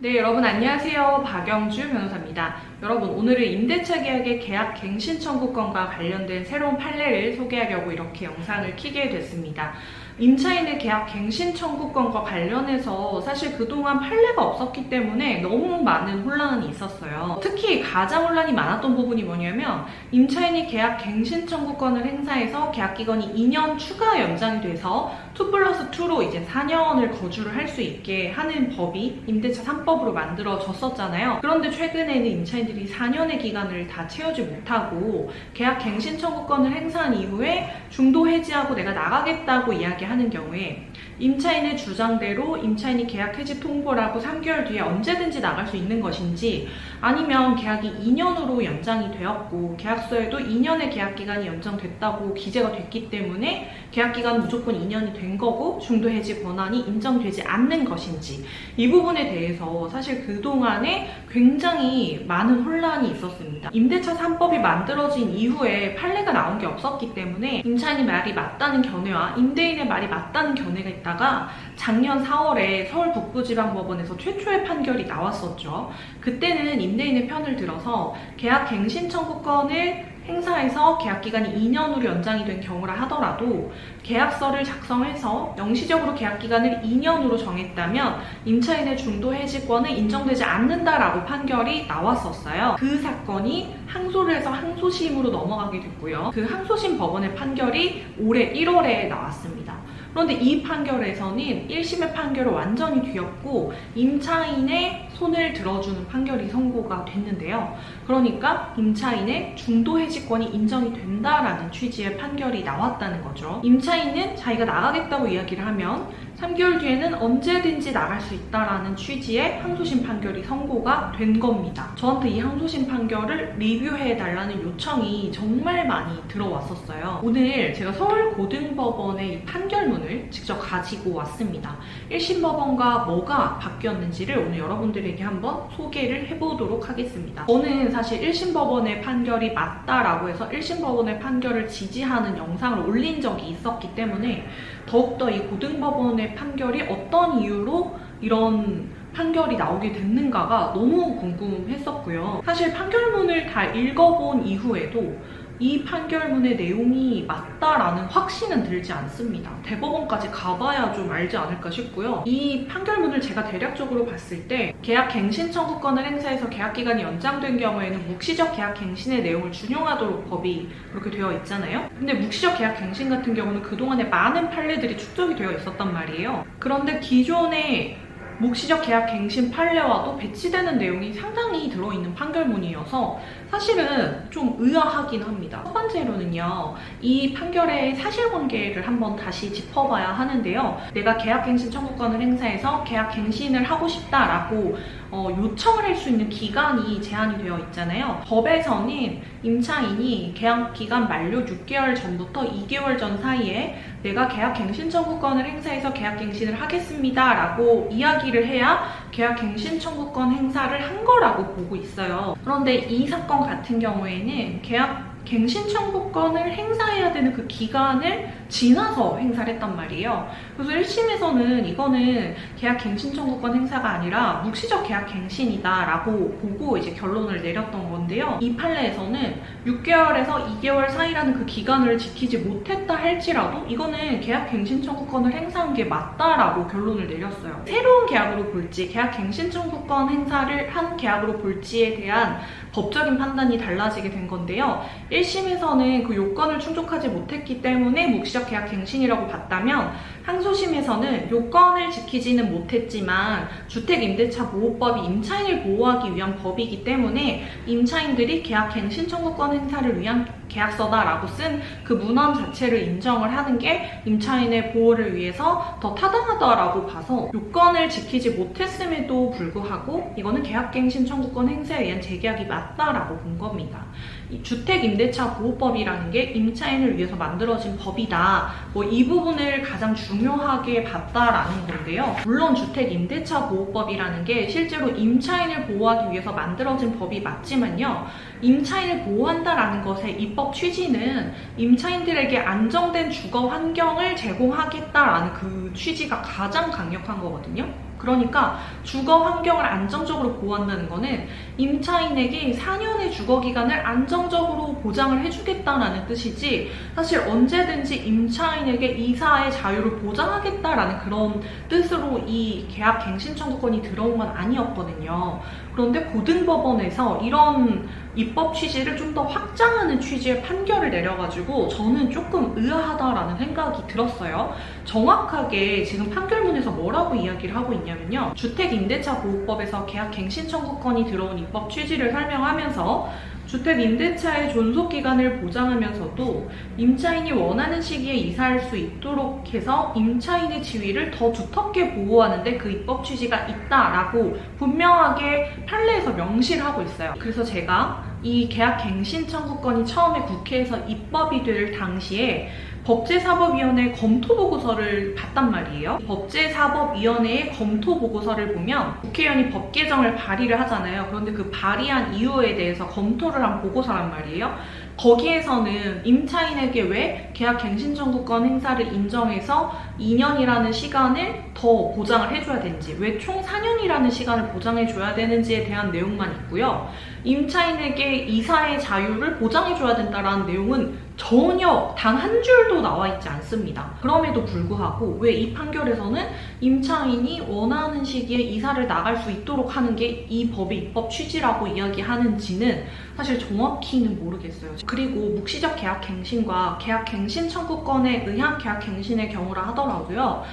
네, 여러분 안녕하세요. 박영주 변호사입니다. 여러분, 오늘은 임대차 계약의 계약 갱신 청구권과 관련된 새로운 판례를 소개하려고 이렇게 영상을 켜게 됐습니다. 임차인의 계약 갱신 청구권과 관련해서 사실 그동안 판례가 없었기 때문에 너무 많은 혼란이 있었어요. 특히 가장 혼란이 많았던 부분이 뭐냐면 임차인이 계약 갱신 청구권을 행사해서 계약기간이 2년 추가 연장이 돼서 2+2로 이제 4년을 거주를 할 수 있게 하는 법이 임대차 3법으로 만들어졌었잖아요. 그런데 최근에는 임차인들이 4년의 기간을 다 채우지 못하고 계약 갱신 청구권을 행사한 이후에 중도 해지하고 내가 나가겠다고 이야기하는 경우에 임차인의 주장대로 임차인이 계약 해지 통보를 하고 3개월 뒤에 언제든지 나갈 수 있는 것인지, 아니면 계약이 2년으로 연장이 되었고 계약서에도 2년의 계약기간이 연장됐다고 기재가 됐기 때문에 계약기간은 무조건 2년이 된 거고 중도 해지 권한이 인정되지 않는 것인지, 이 부분에 대해서 사실 그동안에 굉장히 많은 혼란이 있었습니다. 임대차 3법이 만들어진 이후에 판례가 나온 게 없었기 때문에 임차인의 말이 맞다는 견해와 임대인의 말이 맞다는 견해가 있다가 작년 4월에 서울 북부지방법원에서 최초의 판결이 나왔었죠. 그때는 임대인의 편을 들어서 계약 갱신 청구권을 행사해서 계약기간이 2년으로 연장이 된 경우라 하더라도 계약서를 작성해서 영시적으로 계약기간을 2년으로 정했다면 임차인의 중도 해지권은 인정되지 않는다라고 판결이 나왔었어요. 그 사건이 항소를 해서 항소심으로 넘어가게 됐고요. 그 항소심 법원의 판결이 올해 1월에 나왔습니다. 그런데 이 판결에서는 1심의 판결을 완전히 뒤엎고 임차인의 손을 들어주는 판결이 선고가 됐는데요. 그러니까 임차인의 중도 해지권이 인정이 된다라는 취지의 판결이 나왔다는 거죠. 임차인은 자기가 나가겠다고 이야기를 하면 3개월 뒤에는 언제든지 나갈 수 있다라는 취지의 항소심 판결이 선고가 된 겁니다. 저한테 이 항소심 판결을 리뷰해달라는 요청이 정말 많이 들어왔었어요. 오늘 제가 서울고등법원의 이 판결문을 직접 가지고 왔습니다. 1심 법원과 뭐가 바뀌었는지를 오늘 여러분들에게 한번 소개를 해보도록 하겠습니다. 저는 사실 1심 법원의 판결이 맞다라고 해서 1심 법원의 판결을 지지하는 영상을 올린 적이 있었기 때문에 더욱더 이 고등법원의 판결이 어떤 이유로 이런 판결이 나오게 됐는가가 너무 궁금했었고요. 사실 판결문을 다 읽어본 이후에도 이 판결문의 내용이 맞다라는 확신은 들지 않습니다. 대법원까지 가봐야 좀 알지 않을까 싶고요. 이 판결문을 제가 대략적으로 봤을 때 계약 갱신 청구권을 행사해서 계약기간이 연장된 경우에는 묵시적 계약 갱신의 내용을 준용하도록 법이 그렇게 되어 있잖아요. 근데 묵시적 계약 갱신 같은 경우는 그동안에 많은 판례들이 축적이 되어 있었단 말이에요. 그런데 기존의 묵시적 계약 갱신 판례와도 배치되는 내용이 상당히 들어있는 판결문이어서 사실은 좀 의아하긴 합니다. 첫 번째로는요, 이 판결의 사실관계를 한번 다시 짚어봐야 하는데요. 내가 계약 갱신 청구권을 행사해서 계약 갱신을 하고 싶다라고 요청을 할 수 있는 기간이 제한이 되어 있잖아요. 법에서는 임차인이 계약 기간 만료 6개월 전부터 2개월 전 사이에 내가 계약 갱신 청구권을 행사해서 계약 갱신을 하겠습니다 라고 이야기를 해야 계약 갱신 청구권 행사를 한 거라고 보고 있어요. 그런데 이 사건 같은 경우에는 계약 갱신 청구권을 행사해야 되는 그 기간을 지나서 행사를 했단 말이에요. 그래서 1심에서는 이거는 계약 갱신 청구권 행사가 아니라 묵시적 계약 갱신이다 라고 보고 이제 결론을 내렸던 건데요. 이 판례에서는 6개월에서 2개월 사이라는 그 기간을 지키지 못했다 할지라도 이거는 계약 갱신 청구권을 행사한 게 맞다라고 결론을 내렸어요. 새로운 계약으로 볼지 계약 갱신 청구권 행사를 한 계약으로 볼지에 대한 법적인 판단이 달라지게 된 건데요. 1심에서는 그 요건을 충족하지 못했기 때문에 묵시적 계약 갱신이라고 봤다면 항소심에서는 요건을 지키지는 못했지만 주택임대차보호법이 임차인을 보호하기 위한 법이기 때문에 임차인들이 계약 갱신 청구권 행사를 위한 계약서다라고 쓴 그 문헌 자체를 인정을 하는 게 임차인의 보호를 위해서 더 타당하다라고 봐서 요건을 지키지 못했음에도 불구하고 이거는 계약갱신 청구권 행사에 의한 재계약이 맞다라고 본 겁니다. 이 주택임대차보호법이라는 게 임차인을 위해서 만들어진 법이다. 이 부분을 가장 중요하게 봤다라는 건데요. 물론 주택임대차보호법이라는 게 실제로 임차인을 보호하기 위해서 만들어진 법이 맞지만요. 임차인을 보호한다라는 것의 입법 취지는 임차인들에게 안정된 주거 환경을 제공하겠다라는 그 취지가 가장 강력한 거거든요. 그러니까 주거 환경을 안정적으로 보호한다는 거는 임차인에게 4년의 주거 기간을 안정적으로 보장을 해주겠다라는 뜻이지, 사실 언제든지 임차인에게 이사의 자유를 보장하겠다라는 그런 뜻으로 이 계약 갱신 청구권이 들어온 건 아니었거든요. 그런데 고등법원에서 이런 입법 취지를 좀 더 확장하는 취지의 판결을 내려가지고 저는 조금 의아하다라는 생각이 들었어요. 정확하게 지금 판결문에서 뭐라고 이야기를 하고 있냐면요. 주택임대차보호법에서 계약갱신 청구권이 들어온 입법 취지를 설명하면서 주택임대차의 존속기간을 보장하면서도 임차인이 원하는 시기에 이사할 수 있도록 해서 임차인의 지위를 더 두텁게 보호하는데 그 입법 취지가 있다라고 분명하게 판례에서 명시를 하고 있어요. 그래서 제가 이 계약갱신 청구권이 처음에 국회에서 입법이 될 당시에 법제사법위원회 검토보고서를 봤단 말이에요. 법제사법위원회의 검토보고서를 보면 국회의원이 법 개정을 발의를 하잖아요. 그런데 그 발의한 이유에 대해서 검토를 한 보고서란 말이에요. 거기에서는 임차인에게 왜 계약갱신 청구권 행사를 인정해서 2년이라는 시간을 더 보장을 해줘야 되는지, 왜 총 4년이라는 시간을 보장해줘야 되는지에 대한 내용만 있고요. 임차인에게 이사의 자유를 보장해줘야 된다는 내용은 전혀 단 한 줄도 나와 있지 않습니다. 그럼에도 불구하고 왜 이 판결에서는 임차인이 원하는 시기에 이사를 나갈 수 있도록 하는 게 이 법의 입법 취지라고 이야기하는지는 사실 정확히는 모르겠어요. 그리고 묵시적 계약갱신과 계약갱신 청구권에 의한 계약갱신의 경우라 하더라도요.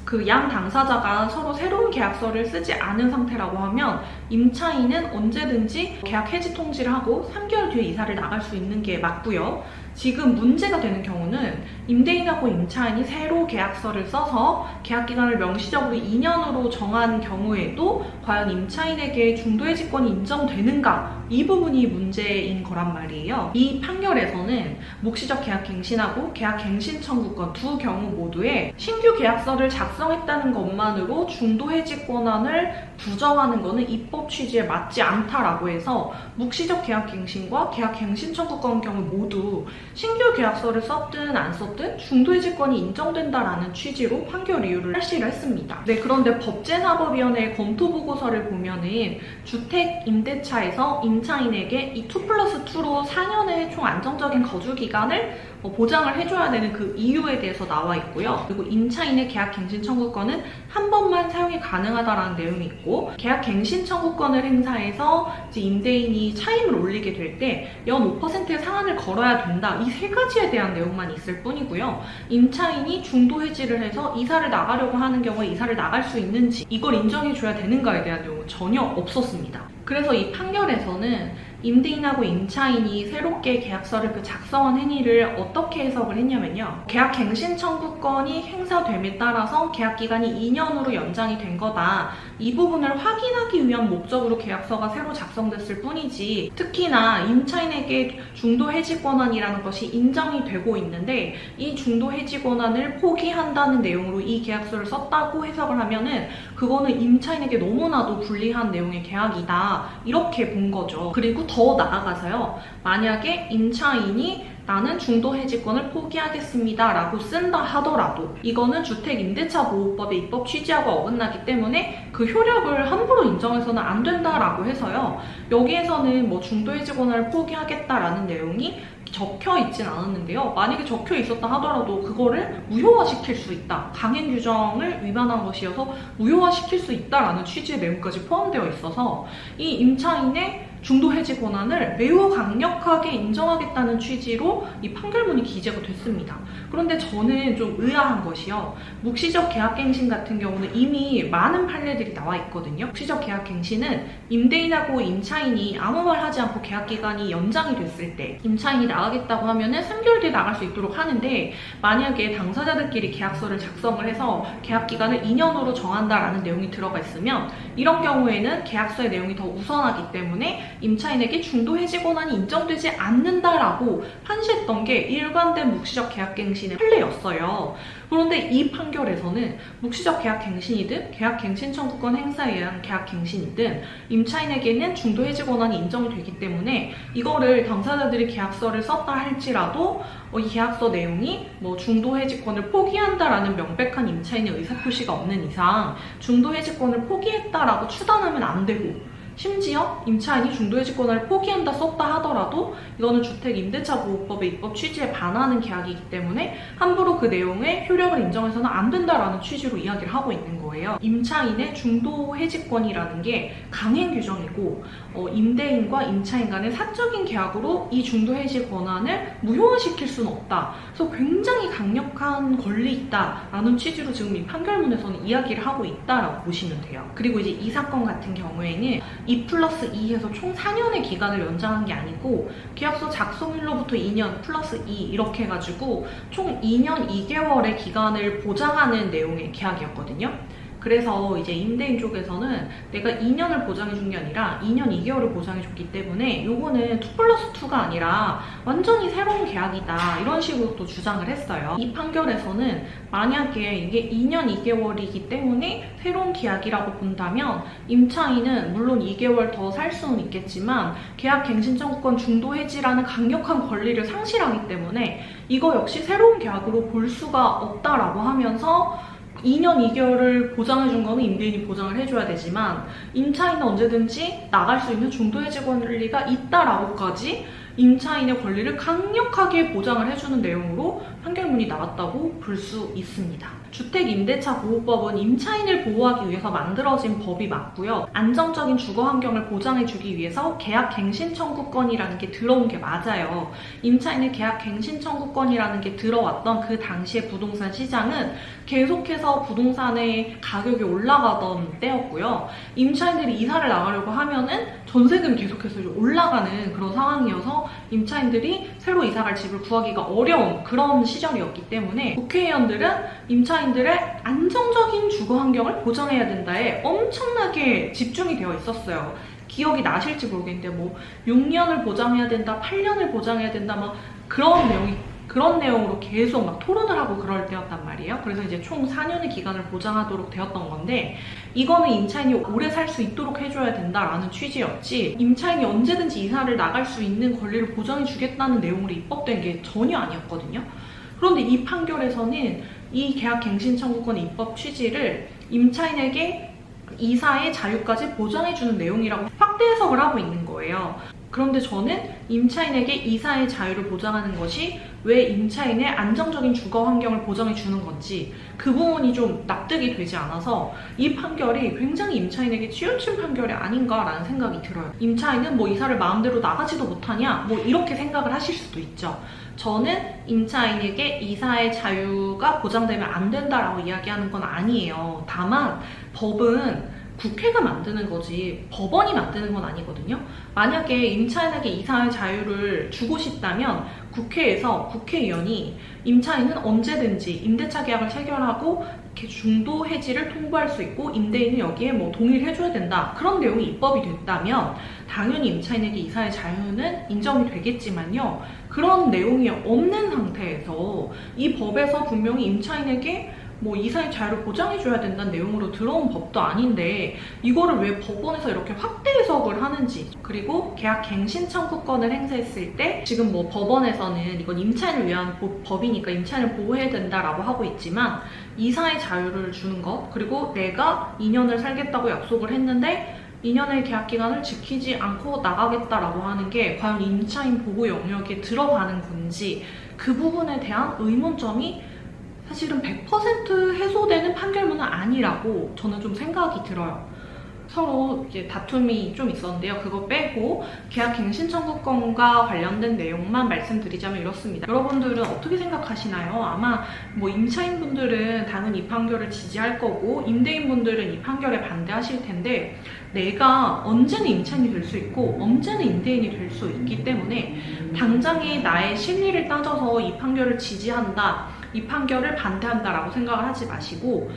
그 양 당사자가 서로 새로운 계약서를 쓰지 않은 상태라고 하면 임차인은 언제든지 계약 해지 통지를 하고 3개월 뒤에 이사를 나갈 수 있는 게 맞고요. 지금 문제가 되는 경우는 임대인하고 임차인이 새로 계약서를 써서 계약기간을 명시적으로 2년으로 정한 경우에도 과연 임차인에게 중도해지권이 인정되는가, 이 부분이 문제인 거란 말이에요. 이 판결에서는 묵시적 계약갱신하고 계약갱신 청구권 두 경우 모두에 신규 계약서를 작성했다는 것만으로 중도해지 권한을 부정하는 것은 입법 취지에 맞지 않다라고 해서 묵시적 계약갱신과 계약갱신 청구권 경우 모두 신규 계약서를 썼든 안 썼든 중도해지권이 인정된다라는 취지로 판결 이유를 할시를 했습니다. 네, 그런데 법제사법위원회의 검토보고서를 보면은 주택임대차에서 임차인에게 이 2+2로 4년의 총 안정적인 거주기간을 보장을 해줘야 되는 그 이유에 대해서 나와 있고요. 그리고 임차인의 계약갱신 청구권은 한 번만 사용이 가능하다라는 내용이 있고, 계약갱신 청구권을 행사해서 이제 임대인이 차임을 올리게 될 때 연 5%의 상한을 걸어야 된다, 이 세 가지에 대한 내용만 있을 뿐이고요. 임차인이 중도 해지를 해서 이사를 나가려고 하는 경우에 이사를 나갈 수 있는지, 이걸 인정해줘야 되는가에 대한 내용은 전혀 없었습니다. 그래서 이 판결에서는 임대인하고 임차인이 새롭게 계약서를 작성한 행위를 어떻게 해석을 했냐면요. 계약갱신 청구권이 행사됨에 따라서 계약기간이 2년으로 연장이 된 거다, 이 부분을 확인하기 위한 목적으로 계약서가 새로 작성됐을 뿐이지, 특히나 임차인에게 중도 해지 권한이라는 것이 인정이 되고 있는데 이 중도 해지 권한을 포기한다는 내용으로 이 계약서를 썼다고 해석을 하면은 그거는 임차인에게 너무나도 불리한 내용의 계약이다, 이렇게 본 거죠. 그리고 더 나아가서요, 만약에 임차인이 나는 중도 해지권을 포기하겠습니다 라고 쓴다 하더라도 이거는 주택임대차보호법의 입법 취지하고 어긋나기 때문에 그 효력을 함부로 인정해서는 안 된다라고 해서요, 여기에서는 뭐 중도 해지권을 포기하겠다라는 내용이 적혀 있진 않았는데요. 만약에 적혀 있었다 하더라도 그거를 무효화시킬 수 있다, 강행 규정을 위반한 것이어서 무효화시킬 수 있다라는 취지의 내용까지 포함되어 있어서 이 임차인의 중도 해지 권한을 매우 강력하게 인정하겠다는 취지로 이 판결문이 기재가 됐습니다. 그런데 저는 좀 의아한 것이요, 묵시적 계약갱신 같은 경우는 이미 많은 판례들이 나와 있거든요. 묵시적 계약갱신은 임대인하고 임차인이 아무 말 하지 않고 계약기간이 연장이 됐을 때 임차인이 나가겠다고 하면은 3개월 뒤에 나갈 수 있도록 하는데, 만약에 당사자들끼리 계약서를 작성을 해서 계약기간을 2년으로 정한다라는 내용이 들어가 있으면 이런 경우에는 계약서의 내용이 더 우선하기 때문에 임차인에게 중도 해지 권한이 인정되지 않는다라고 판시했던 게 일관된 묵시적 계약갱신의 판례였어요. 그런데 이 판결에서는 묵시적 계약갱신이든 계약갱신 청구권 행사에 의한 계약갱신이든 임차인에게는 중도 해지 권한이 인정이 되기 때문에 이거를 당사자들이 계약서를 썼다 할지라도 이 계약서 내용이 뭐 중도 해지권을 포기한다라는 명백한 임차인의 의사표시가 없는 이상 중도 해지권을 포기했다라고 추단하면 안 되고, 심지어 임차인이 중도 해지 권한을 포기한다 썼다 하더라도 이거는 주택임대차보호법의 입법 취지에 반하는 계약이기 때문에 함부로 그 내용의 효력을 인정해서는 안 된다라는 취지로 이야기를 하고 있는 거예요. 임차인의 중도 해지권이라는 게 강행 규정이고 임대인과 임차인 간의 사적인 계약으로 이 중도 해지 권한을 무효화시킬 수는 없다. 그래서 굉장히 강력한 권리 있다라는 취지로 지금 이 판결문에서는 이야기를 하고 있다라고 보시면 돼요. 그리고 이제 이 사건 같은 경우에는 2+2 해서 총 4년의 기간을 연장한 게 아니고 계약서 작성일로부터 2년 플러스 2 이렇게 해가지고 총 2년 2개월의 기간을 보장하는 내용의 계약이었거든요. 그래서 이제 임대인 쪽에서는 내가 2년을 보장해준 게 아니라 2년 2개월을 보장해줬기 때문에 요거는 2+2가 아니라 완전히 새로운 계약이다 이런 식으로 또 주장을 했어요. 이 판결에서는 만약에 이게 2년 2개월이기 때문에 새로운 계약이라고 본다면 임차인은 물론 2개월 더 살 수는 있겠지만 계약갱신청구권 중도 해지라는 강력한 권리를 상실하기 때문에 이거 역시 새로운 계약으로 볼 수가 없다라고 하면서 2년 2개월을 보장해준 거는 임대인이 보장을 해줘야 되지만 임차인은 언제든지 나갈 수 있는 중도 해지 권리가 있다라고까지 임차인의 권리를 강력하게 보장을 해주는 내용으로 판결문이 나왔다고 볼 수 있습니다. 주택임대차보호법은 임차인을 보호하기 위해서 만들어진 법이 맞고요. 안정적인 주거 환경을 보장해주기 위해서 계약갱신 청구권이라는 게 들어온 게 맞아요. 임차인의 계약갱신 청구권이라는 게 들어왔던 그 당시의 부동산 시장은 계속해서 부동산의 가격이 올라가던 때였고요. 임차인들이 이사를 나가려고 하면은 전세금이 계속해서 올라가는 그런 상황이어서 임차인들이 새로 이사갈 집을 구하기가 어려운 그런 시절이었기 때문에 국회의원들은 임차인들의 안정적인 주거 환경을 보장해야 된다에 엄청나게 집중이 되어 있었어요. 기억이 나실지 모르겠는데 뭐 6년을 보장해야 된다, 8년을 보장해야 된다, 막 그런 내용으로 계속 막 토론을 하고 그럴 때였단 말이에요. 그래서 이제 총 4년의 기간을 보장하도록 되었던 건데 이거는 임차인이 오래 살 수 있도록 해줘야 된다라는 취지였지 임차인이 언제든지 이사를 나갈 수 있는 권리를 보장해주겠다는 내용으로 입법된 게 전혀 아니었거든요. 그런데 이 판결에서는 이 계약갱신 청구권 입법 취지를 임차인에게 이사의 자유까지 보장해주는 내용이라고 확대 해석을 하고 있는 거예요. 그런데 저는 임차인에게 이사의 자유를 보장하는 것이 왜 임차인의 안정적인 주거 환경을 보장해 주는 건지 그 부분이 좀 납득이 되지 않아서 이 판결이 굉장히 임차인에게 치우친 판결이 아닌가라는 생각이 들어요. 임차인은 뭐 이사를 마음대로 나가지도 못하냐 뭐 이렇게 생각을 하실 수도 있죠. 저는 임차인에게 이사의 자유가 보장되면 안 된다라고 이야기하는 건 아니에요. 다만 법은 국회가 만드는 거지 법원이 만드는 건 아니거든요. 만약에 임차인에게 이사의 자유를 주고 싶다면 국회에서 국회의원이 임차인은 언제든지 임대차 계약을 체결하고 이렇게 중도 해지를 통보할 수 있고 임대인은 여기에 뭐 동의를 해줘야 된다. 그런 내용이 입법이 됐다면 당연히 임차인에게 이사의 자유는 인정이 되겠지만요. 그런 내용이 없는 상태에서 이 법에서 분명히 임차인에게 뭐 이사의 자유를 보장해줘야 된다는 내용으로 들어온 법도 아닌데 이거를 왜 법원에서 이렇게 확대 해석을 하는지, 그리고 계약갱신 청구권을 행사했을 때 지금 뭐 법원에서는 이건 임차인을 위한 법이니까 임차인을 보호해야 된다라고 하고 있지만 이사의 자유를 주는 것, 그리고 내가 2년을 살겠다고 약속을 했는데 2년의 계약기간을 지키지 않고 나가겠다라고 하는 게 과연 임차인 보호 영역에 들어가는 건지 그 부분에 대한 의문점이 사실은 100% 해소되는 판결문은 아니라고 저는 좀 생각이 들어요. 서로 이제 다툼이 좀 있었는데요. 그거 빼고 계약갱신 청구권과 관련된 내용만 말씀드리자면 이렇습니다. 여러분들은 어떻게 생각하시나요? 아마 뭐 임차인분들은 당연히 이 판결을 지지할 거고 임대인분들은 이 판결에 반대하실 텐데 내가 언제는 임차인이 될 수 있고 언제는 임대인이 될 수 있기 때문에 당장에 나의 실리를 따져서 이 판결을 지지한다, 이 판결을 반대한다라고 생각을 하지 마시고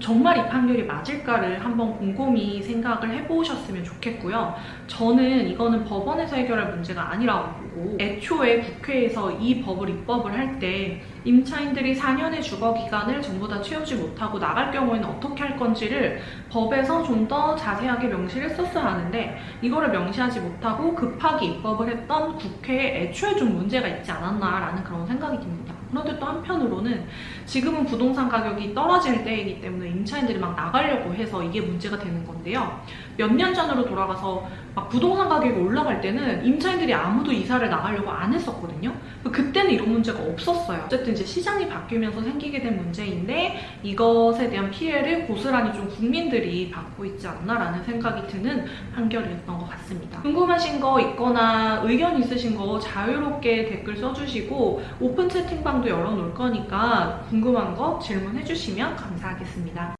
정말 이 판결이 맞을까를 한번 곰곰이 생각을 해보셨으면 좋겠고요. 저는 이거는 법원에서 해결할 문제가 아니라고 보고, 애초에 국회에서 이 법을 입법을 할 때 임차인들이 4년의 주거 기간을 전부 다 채우지 못하고 나갈 경우에는 어떻게 할 건지를 법에서 좀 더 자세하게 명시를 했었어야 하는데, 이거를 명시하지 못하고 급하게 입법을 했던 국회에 애초에 좀 문제가 있지 않았나라는 그런 생각이 듭니다. 그런데 또 한편으로는 지금은 부동산 가격이 떨어질 때이기 때문에 임차인들이 막 나가려고 해서 이게 문제가 되는 건데요. 몇 년 전으로 돌아가서 막 부동산 가격이 올라갈 때는 임차인들이 아무도 이사를 나가려고 안 했었거든요. 그때는 이런 문제가 없었어요. 어쨌든 이제 시장이 바뀌면서 생기게 된 문제인데, 이것에 대한 피해를 고스란히 좀 국민들이 받고 있지 않나라는 생각이 드는 판결이었던 것 같습니다. 궁금하신 거 있거나 의견 있으신 거 자유롭게 댓글 써주시고, 오픈 채팅방도 열어놓을 거니까 궁금한 거 질문해 주시면 감사하겠습니다.